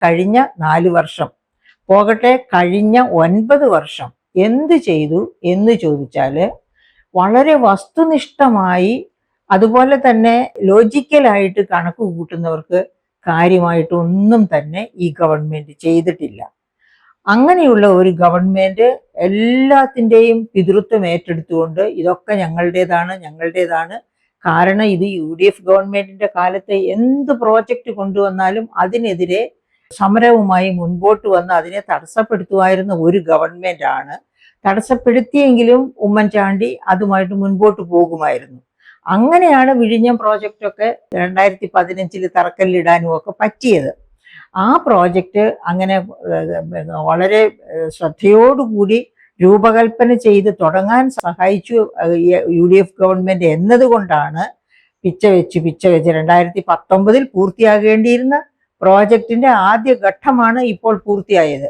കഴിഞ്ഞ 4 വർഷം പോകട്ടെ, കഴിഞ്ഞ 9 വർഷം എന്ത് ചെയ്തു എന്ന് ചോദിച്ചാൽ വളരെ വസ്തുനിഷ്ഠമായി അതുപോലെ തന്നെ ലോജിക്കലായിട്ട് കണക്ക് കൂട്ടുന്നവർക്ക് കാര്യമായിട്ടൊന്നും തന്നെ ഈ ഗവൺമെന്റ് ചെയ്തിട്ടില്ല. അങ്ങനെയുള്ള ഒരു ഗവൺമെന്റ് എല്ലാത്തിൻ്റെയും പിതൃത്വം ഏറ്റെടുത്തുകൊണ്ട് ഇതൊക്കെ ഞങ്ങളുടേതാണ്. കാരണം ഇത് UDF ഗവൺമെന്റിന്റെ കാലത്തെ എന്ത് പ്രോജക്റ്റ് കൊണ്ടുവന്നാലും അതിനെതിരെ സമരവുമായി മുൻപോട്ട് വന്ന് അതിനെ തടസ്സപ്പെടുത്തുമായിരുന്ന ഒരു ഗവൺമെന്റ് ആണ്. തടസ്സപ്പെടുത്തിയെങ്കിലും ഉമ്മൻചാണ്ടി അതുമായിട്ട് മുൻപോട്ട് പോകുമായിരുന്നു. അങ്ങനെയാണ് വിഴിഞ്ഞം പ്രോജക്റ്റൊക്കെ 2015 തറക്കല്ലിടാനും ഒക്കെ പറ്റിയത്. ആ പ്രോജക്റ്റ് അങ്ങനെ വളരെ ശ്രദ്ധയോടുകൂടി രൂപകൽപ്പന ചെയ്ത് തുടങ്ങാൻ സഹായിച്ചു UDF ഗവൺമെന്റ് എന്നതുകൊണ്ടാണ് പിച്ച വെച്ച് 2019 പൂർത്തിയാകേണ്ടിയിരുന്ന പ്രോജക്റ്റിന്റെ ആദ്യ ഘട്ടമാണ് ഇപ്പോൾ പൂർത്തിയായത്.